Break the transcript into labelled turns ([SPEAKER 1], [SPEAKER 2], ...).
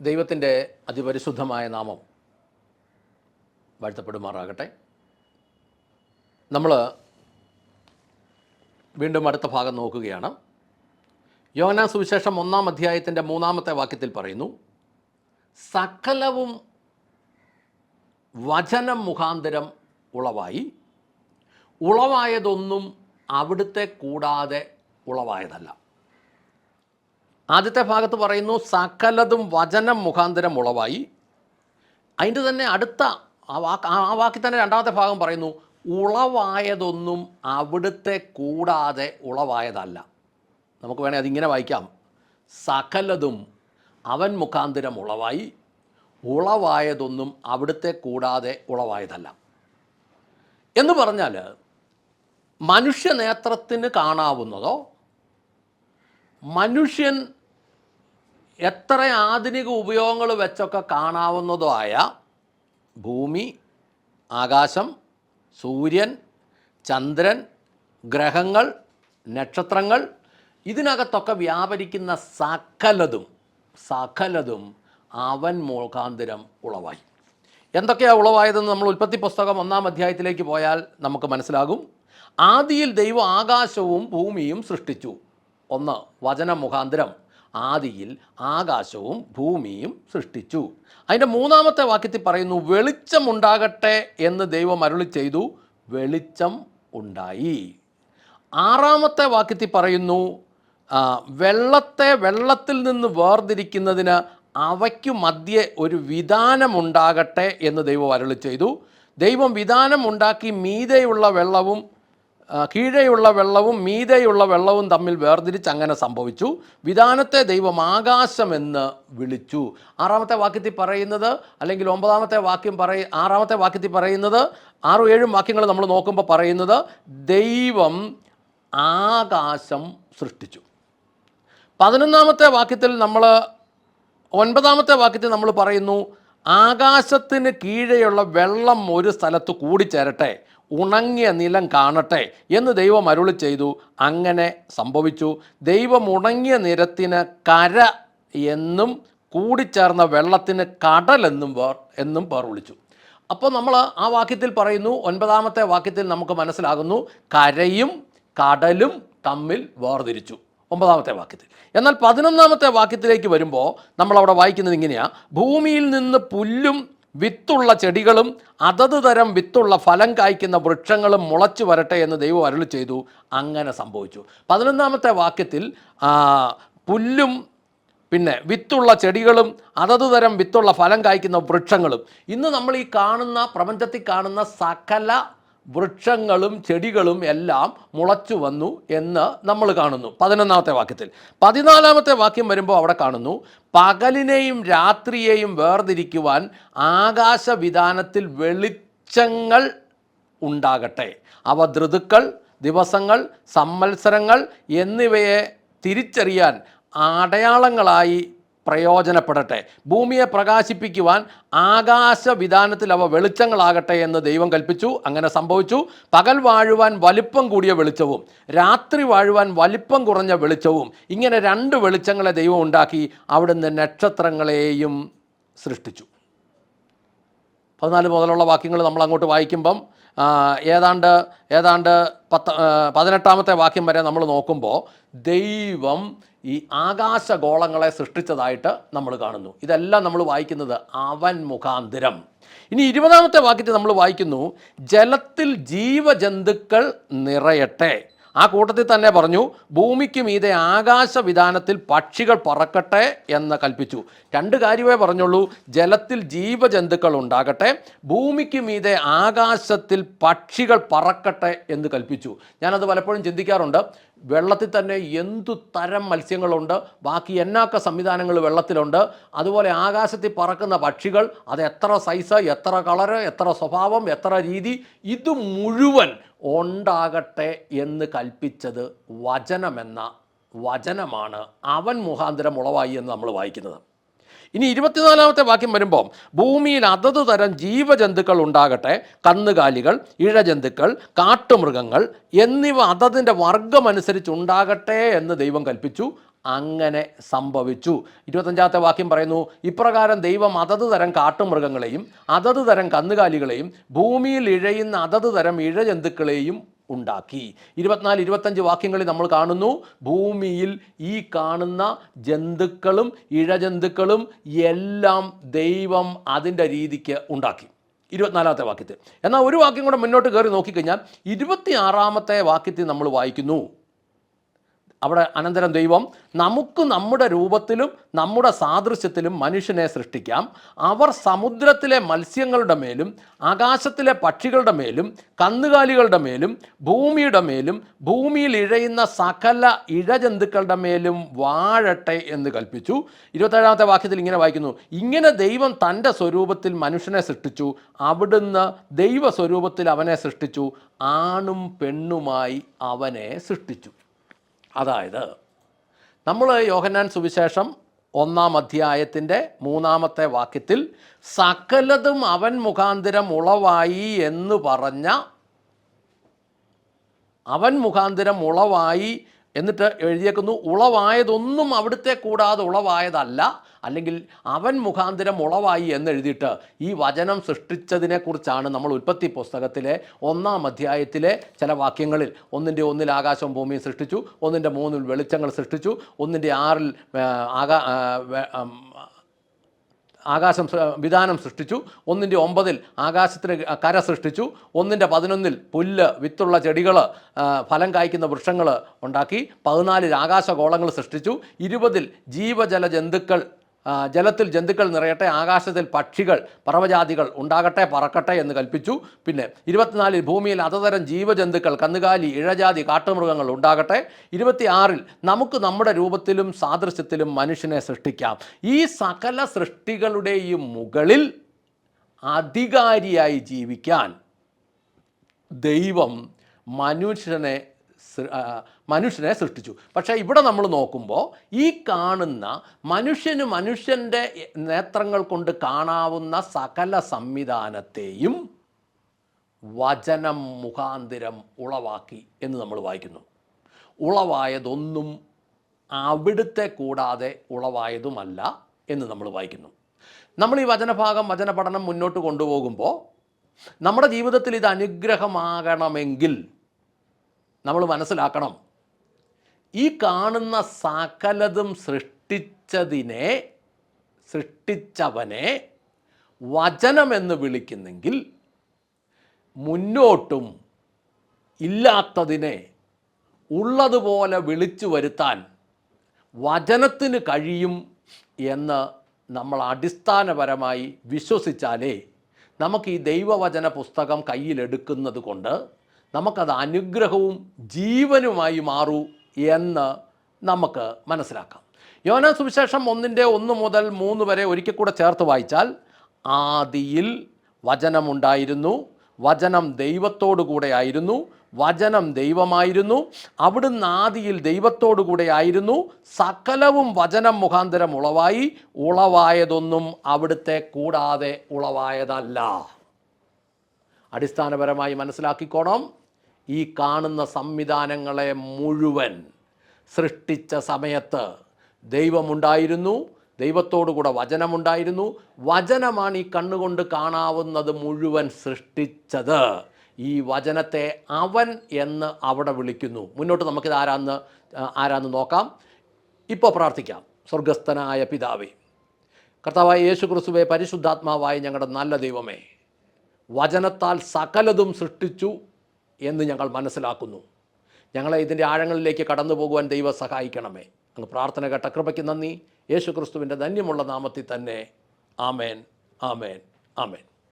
[SPEAKER 1] ദൈവത്തിൻ്റെ അതിപരിശുദ്ധമായ നാമം വാഴ്ത്തപ്പെടുമാറാകട്ടെ. നമ്മൾ വീണ്ടും അടുത്ത ഭാഗം നോക്കുകയാണ്. യോഹന്നാൻ സുവിശേഷം 1-ാം അധ്യായത്തിൻ്റെ 3-ാമത്തെ വാക്യത്തിൽ പറയുന്നു, സകലവും വചനം മുഖാന്തരം ഉളവായി, ഉളവായതൊന്നും അവിടുത്തെ കൂടാതെ ഉളവായതല്ല. ആദ്യത്തെ ഭാഗത്ത് പറയുന്നു സകലതും വചനം മുഖാന്തരം ഉളവായി. അതിൻ്റെ തന്നെ അടുത്ത ആ വാക്കിൽ തന്നെ രണ്ടാമത്തെ ഭാഗം പറയുന്നു ഉളവായതൊന്നും അവിടുത്തെ കൂടാതെ ഉളവായതല്ല. നമുക്ക് വേണേൽ അതിങ്ങനെ വായിക്കാം, സകലതും അവൻ മുഖാന്തരം ഉളവായി, ഉളവായതൊന്നും അവിടുത്തെ കൂടാതെ ഉളവായതല്ല. എന്ന് പറഞ്ഞാൽ മനുഷ്യനേത്രത്തിന് കാണാവുന്നതോ മനുഷ്യൻ എത്ര ആധുനിക ഉപയോഗങ്ങൾ വെച്ചൊക്കെ കാണാവുന്നതോ ആയ ഭൂമി, ആകാശം, സൂര്യൻ, ചന്ദ്രൻ, ഗ്രഹങ്ങൾ, നക്ഷത്രങ്ങൾ, ഇതിനകത്തൊക്കെ വ്യാപരിക്കുന്ന സകലതും അവൻ മുഖാന്തരം ഉളവായി. എന്തൊക്കെയാണ് ഉളവായതെന്ന് നമ്മൾ ഉൽപ്പത്തി പുസ്തകം 1-ാം അധ്യായത്തിലേക്ക് പോയാൽ നമുക്ക് മനസ്സിലാകും. ആദിയിൽ ദൈവം ആകാശവും ഭൂമിയും സൃഷ്ടിച്ചു. ഒന്ന്, വചനം മുഖാന്തരം ആദിയിൽ ആകാശവും ഭൂമിയും സൃഷ്ടിച്ചു. അതിൻ്റെ 3-ാമത്തെ വാക്യത്തിൽ പറയുന്നു വെളിച്ചം ഉണ്ടാകട്ടെ എന്ന് ദൈവം അരുളി ചെയ്തു, വെളിച്ചം ഉണ്ടായി. 6-ാമത്തെ വാക്യത്തിൽ പറയുന്നു വെള്ളത്തെ വെള്ളത്തിൽ നിന്ന് വേർതിരിക്കുന്നതിന് അവയ്ക്കു മധ്യേ ഒരു വിധാനമുണ്ടാകട്ടെ എന്ന് ദൈവം അരുളി ചെയ്തു. ദൈവം വിധാനം ഉണ്ടാക്കി മീതെയുള്ള വെള്ളവും കീഴെയുള്ള വെള്ളവും മീതെയുള്ള വെള്ളവും തമ്മിൽ വേർതിരിച്ച് അങ്ങനെ സംഭവിച്ചു. വിധാനത്തെ ദൈവം ആകാശമെന്ന് വിളിച്ചു. 6-ാമത്തെ വാക്യത്തിൽ പറയുന്നത്, അല്ലെങ്കിൽ 9-ാമത്തെ വാക്യം 6-ാമത്തെ വാക്യത്തിൽ പറയുന്നത്, 6-7 വാക്യങ്ങൾ നമ്മൾ നോക്കുമ്പോൾ പറയുന്നത് ദൈവം ആകാശം സൃഷ്ടിച്ചു. 11-ാമത്തെ വാക്യത്തിൽ 9-ാമത്തെ വാക്യത്തിൽ നമ്മൾ പറയുന്നു ആകാശത്തിന് കീഴെയുള്ള വെള്ളം ഒരു സ്ഥലത്ത് കൂടിച്ചേരട്ടെ, ഉണങ്ങിയ നിലം കാണട്ടെ എന്ന് ദൈവം അരുളി ചെയ്തു. അങ്ങനെ സംഭവിച്ചു. ദൈവം ഉണങ്ങിയ നിലത്തിന് കര എന്നും കൂടിച്ചേർന്ന വെള്ളത്തിന് കടലെന്നും പേർ വിളിച്ചു. അപ്പോൾ നമ്മൾ ആ വാക്യത്തിൽ പറയുന്നു, 9-ാമത്തെ വാക്യത്തിൽ നമുക്ക് മനസ്സിലാകുന്നു കരയും കടലും തമ്മിൽ വേർതിരിച്ചു, 9-ാമത്തെ വാക്യത്തിൽ. എന്നാൽ 11-ാമത്തെ വാക്യത്തിലേക്ക് വരുമ്പോൾ നമ്മളവിടെ വായിക്കുന്നത് ഇങ്ങനെയാണ്, ഭൂമിയിൽ നിന്ന് പുല്ലും വിത്തുള്ള ചെടികളും അതത് തരം വിത്തുള്ള ഫലം കായ്ക്കുന്ന വൃക്ഷങ്ങളും മുളച്ചു വരട്ടെ എന്ന് ദൈവം അരുളി ചെയ്തു. അങ്ങനെ സംഭവിച്ചു. 11-ാമത്തെ വാക്യത്തിൽ പുല്ലും പിന്നെ വിത്തുള്ള ചെടികളും അതത് തരം വിത്തുള്ള ഫലം കായ്ക്കുന്ന വൃക്ഷങ്ങളും, ഇന്ന് നമ്മൾ ഈ കാണുന്ന പ്രപഞ്ചത്തിൽ കാണുന്ന സകല വൃക്ഷങ്ങളും ചെടികളും എല്ലാം മുളച്ചു വന്നു എന്ന് നമ്മൾ കാണുന്നു 11-ാമത്തെ വാക്യത്തിൽ. 14-ാമത്തെ വാക്യം വരുമ്പോൾ അവിടെ കാണുന്നു പകലിനെയും രാത്രിയെയും വേർതിരിക്കുവാൻ ആകാശവിധാനത്തിൽ വെളിച്ചങ്ങൾ ഉണ്ടാകട്ടെ. അവ ഋതുക്കൾ, ദിവസങ്ങൾ, സംവത്സരങ്ങൾ എന്നിവയെ തിരിച്ചറിയാൻ അടയാളങ്ങളായി പ്രയോജനപ്പെടട്ടെ. ഭൂമിയെ പ്രകാശിപ്പിക്കുവാൻ ആകാശവിധാനത്തിൽ അവ വെളിച്ചങ്ങളാകട്ടെ എന്ന് ദൈവം കൽപ്പിച്ചു. അങ്ങനെ സംഭവിച്ചു. പകൽ വാഴുവാൻ വലിപ്പം കൂടിയ വെളിച്ചവും രാത്രി വാഴുവാൻ വലിപ്പം കുറഞ്ഞ വെളിച്ചവും, ഇങ്ങനെ 2 വെളിച്ചങ്ങളെ ദൈവം ഉണ്ടാക്കി. അവിടുന്ന് നക്ഷത്രങ്ങളെയും സൃഷ്ടിച്ചു. 14 മുതലുള്ള വാക്യങ്ങൾ നമ്മൾ അങ്ങോട്ട് വായിക്കുമ്പം ഏതാണ്ട് 18-ാമത്തെ വാക്യം വരെ നമ്മൾ നോക്കുമ്പോൾ ദൈവം ഈ ആകാശഗോളങ്ങളെ സൃഷ്ടിച്ചതായിട്ട് നമ്മൾ കാണുന്നു. ഇതെല്ലാം നമ്മൾ വായിക്കുന്നത് അവൻ മുഖാന്തരം. ഇനി 20-ാമത്തെ വാക്യത്തിൽ നമ്മൾ വായിക്കുന്നു ജലത്തിൽ ജീവജന്തുക്കൾ നിറയട്ടെ. ആ കൂട്ടത്തിൽ തന്നെ പറഞ്ഞു ഭൂമിക്ക് മീതെ ആകാശവിധാനത്തിൽ പക്ഷികൾ പറക്കട്ടെ എന്ന് കൽപ്പിച്ചു. 2 കാര്യമേ പറഞ്ഞുള്ളൂ, ജലത്തിൽ ജീവജന്തുക്കൾ ഉണ്ടാകട്ടെ, ഭൂമിക്ക് മീതെ ആകാശത്തിൽ പക്ഷികൾ പറക്കട്ടെ എന്ന് കൽപ്പിച്ചു. ഞാനത് പലപ്പോഴും ചിന്തിക്കാറുണ്ട്. വെള്ളത്തിൽ തന്നെ എന്തു തരം മത്സ്യങ്ങളുണ്ട്, ബാക്കി എന്നൊക്കെ സംവിധാനങ്ങൾ വെള്ളത്തിലുണ്ട്. അതുപോലെ ആകാശത്തിൽ പറക്കുന്ന പക്ഷികൾ, അത് എത്ര സൈസ്, എത്ര കളറ്, എത്ര സ്വഭാവം, എത്ര രീതി, ഇത് മുഴുവൻ ഉണ്ടാകട്ടെ എന്ന് കൽപ്പിച്ചത് വചനമാണ്. അവൻ മുഖാന്തരം ഉളവായി എന്ന് നമ്മൾ വായിക്കുന്നത്. ഇനി 24-ാമത്തെ വാക്യം വരുമ്പോൾ ഭൂമിയിൽ അതത് തരം ജീവജന്തുക്കൾ ഉണ്ടാകട്ടെ, കന്നുകാലികൾ, ഇഴജന്തുക്കൾ, കാട്ടുമൃഗങ്ങൾ എന്നിവ അതതിൻ്റെ വർഗമനുസരിച്ച് ഉണ്ടാകട്ടെ എന്ന് ദൈവം കൽപ്പിച്ചു. അങ്ങനെ സംഭവിച്ചു. 25-ാമത്തെ വാക്യം പറയുന്നു, ഇപ്രകാരം ദൈവം അതത് തരം കാട്ടുമൃഗങ്ങളെയും അതത് തരം കന്നുകാലികളെയും ഭൂമിയിൽ ഇഴയുന്ന അതത് തരം ഇഴജന്തുക്കളെയും ഉണ്ടാക്കി. 24-25 വാക്യങ്ങളിൽ നമ്മൾ കാണുന്നു, ഭൂമിയിൽ ഈ കാണുന്ന ജന്തുക്കളും ഇഴജന്തുക്കളും എല്ലാം ദൈവം അതിൻ്റെ രീതിക്ക് ഉണ്ടാക്കി. 24-ാമത്തെ വാക്യത്തിൽ. എന്നാൽ ഒരു വാക്യം കൂടെ മുന്നോട്ട് കയറി നോക്കിക്കഴിഞ്ഞാൽ 26-ാമത്തെ വാക്യത്തിൽ നമ്മൾ വായിക്കുന്നു, അവിടെ അനന്തരം ദൈവം നമുക്ക് നമ്മുടെ രൂപത്തിലും നമ്മുടെ സാദൃശ്യത്തിലും മനുഷ്യനെ സൃഷ്ടിക്കാം. അവർ സമുദ്രത്തിലെ മത്സ്യങ്ങളുടെ മേലും ആകാശത്തിലെ പക്ഷികളുടെ മേലും കന്നുകാലികളുടെ മേലും ഭൂമിയുടെ മേലും ഭൂമിയിൽ ഇഴയുന്ന സകല ഇഴജന്തുക്കളുടെ മേലും വാഴട്ടെ എന്ന് കൽപ്പിച്ചു. 27-ാമത്തെ വാക്യത്തിൽ ഇങ്ങനെ വായിക്കുന്നു, ഇങ്ങനെ ദൈവം തൻ്റെ സ്വരൂപത്തിൽ മനുഷ്യനെ സൃഷ്ടിച്ചു, അവിടുന്ന് ദൈവസ്വരൂപത്തിൽ അവനെ സൃഷ്ടിച്ചു, ആണും പെണ്ണുമായി അവനെ സൃഷ്ടിച്ചു. അതായത് നമ്മൾ യോഹന്നാൻ സുവിശേഷം 1-ാം അധ്യായത്തിൻ്റെ 3-ാമത്തെ വാക്യത്തിൽ സകലതും അവൻ മുഖാന്തരം ഉളവായി എന്ന് പറഞ്ഞ, അവൻ മുഖാന്തരം ഉളവായി എന്നിട്ട് എഴുതിയേക്കുന്നു, ഉളവായതൊന്നും അവിടുത്തെ കൂടാതെ ഉളവായതല്ല, അല്ലെങ്കിൽ അവൻ മുഖാന്തരം ഉളവായി എന്നെഴുതിയിട്ട് ഈ വചനം സൃഷ്ടിച്ചതിനെക്കുറിച്ചാണ് നമ്മൾ ഉൽപ്പത്തി പുസ്തകത്തിലെ 1-ാം അധ്യായത്തിലെ ചില വാക്യങ്ങളിൽ 1-ൽ ആകാശവും ഭൂമിയും സൃഷ്ടിച്ചു, 1-3 വെളിച്ചങ്ങൾ സൃഷ്ടിച്ചു, 1-6 ആകാശം വിധാനം സൃഷ്ടിച്ചു, 1-9 ആകാശത്തിന് കര സൃഷ്ടിച്ചു, 1-11 പുല്ല് വിത്തുള്ള ചെടികൾ ഫലം കായ്ക്കുന്ന വൃക്ഷങ്ങൾ ഉണ്ടാക്കി, 14 ആകാശഗോളങ്ങൾ സൃഷ്ടിച്ചു, 20 ജീവജല ജന്തുക്കൾ, ജലത്തിൽ ജന്തുക്കൾ നിറയട്ടെ, ആകാശത്തിൽ പക്ഷികൾ പറവജാതികൾ ഉണ്ടാകട്ടെ പറക്കട്ടെ എന്ന് കൽപ്പിച്ചു. പിന്നെ 24 ഭൂമിയിൽ അതതരം ജീവജന്തുക്കൾ കന്നുകാലി ഇഴജാതി കാട്ടുമൃഗങ്ങൾ ഉണ്ടാകട്ടെ. 26 നമുക്ക് നമ്മുടെ രൂപത്തിലും സാദൃശ്യത്തിലും മനുഷ്യനെ സൃഷ്ടിക്കാം. ഈ സകല സൃഷ്ടികളുടെയും മുകളിൽ അധികാരിയായി ജീവിക്കാൻ ദൈവം മനുഷ്യനെ സൃഷ്ടിച്ചു. പക്ഷേ ഇവിടെ നമ്മൾ നോക്കുമ്പോൾ ഈ കാണുന്ന മനുഷ്യൻ്റെ നേത്രങ്ങൾ കൊണ്ട് കാണാവുന്ന സകല സംവിധാനത്തെയും വചനം മുഖാന്തരം ഉളവാക്കി എന്ന് നമ്മൾ വായിക്കുന്നു. ഉളവായതൊന്നും അവിടുത്തെ കൂടാതെ ഉളവായതുമല്ല എന്ന് നമ്മൾ വായിക്കുന്നു. നമ്മൾ ഈ വചനപഠനം മുന്നോട്ട് കൊണ്ടുപോകുമ്പോൾ നമ്മുടെ ജീവിതത്തിൽ ഇത് അനുഗ്രഹമാകണമെങ്കിൽ നമ്മൾ മനസ്സിലാക്കണം, ഈ കാണുന്ന സകലതും സൃഷ്ടിച്ചവനെ വചനമെന്ന് വിളിക്കുന്നെങ്കിൽ മുന്നോട്ടും ഇല്ലാത്തതിനെ ഉള്ളതുപോലെ വിളിച്ചു വരുത്താൻ വചനത്തിന് കഴിയും എന്ന് നമ്മൾ അടിസ്ഥാനപരമായി വിശ്വസിച്ചാലേ നമുക്ക് ഈ ദൈവവചന പുസ്തകം കയ്യിലെടുക്കുന്നത് കൊണ്ട് നമുക്കത് അനുഗ്രഹവും ജീവനുമായി മാറൂ എന്ന് നമുക്ക് മനസ്സിലാക്കാം. യോഹന്നാൻ സുവിശേഷം 1-1 മുതൽ 3 വരെ ഒരിക്കൽ കൂടെ ചേർത്ത് വായിച്ചാൽ, ആദിയിൽ വചനമുണ്ടായിരുന്നു, വചനം ദൈവത്തോടു കൂടെ ആയിരുന്നു, വചനം ദൈവമായിരുന്നു, അവിടുന്ന് ആദിയിൽ ദൈവത്തോടു കൂടെ ആയിരുന്നു, സകലവും വചനം മുഖാന്തരം ഉളവായി, ഉളവായതൊന്നും അവിടുത്തെ കൂടാതെ ഉളവായതല്ല. അടിസ്ഥാനപരമായി മനസ്സിലാക്കിക്കോണം, ഈ കാണുന്ന സംവിധാനങ്ങളെ മുഴുവൻ സൃഷ്ടിച്ച സമയത്ത് ദൈവമുണ്ടായിരുന്നു, ദൈവത്തോടുകൂടെ വചനമുണ്ടായിരുന്നു, വചനമാണ് ഈ കണ്ണുകൊണ്ട് കാണാവുന്നത് മുഴുവൻ സൃഷ്ടിച്ചത്. ഈ വചനത്തെ അവൻ എന്ന് അവിടെ വിളിക്കുന്നു. മുന്നോട്ട് നമുക്കിത് ആരാന്ന് നോക്കാം. ഇപ്പോൾ പ്രാർത്ഥിക്കാം. സ്വർഗസ്ഥനായ പിതാവേ, കർത്താവായ യേശു ക്രിസ്തുവേ, പരിശുദ്ധാത്മാവായ ഞങ്ങളുടെ നല്ല ദൈവമേ, വചനത്താൽ സകലതും സൃഷ്ടിച്ചു എന്ന് ഞങ്ങൾ മനസ്സിലാക്കുന്നു. ഞങ്ങളെ ഇതിൻ്റെ ആഴങ്ങളിലേക്ക് കടന്നു പോകുവാൻ ദൈവം സഹായിക്കണമേ. അങ്ങ് പ്രാർത്ഥന കേട്ട കൃപയ്ക്ക് നന്ദി. യേശു ക്രിസ്തുവിൻ്റെ ധന്യമുള്ള നാമത്തിൽ തന്നെ. ആമേൻ, ആമേൻ, ആമേൻ.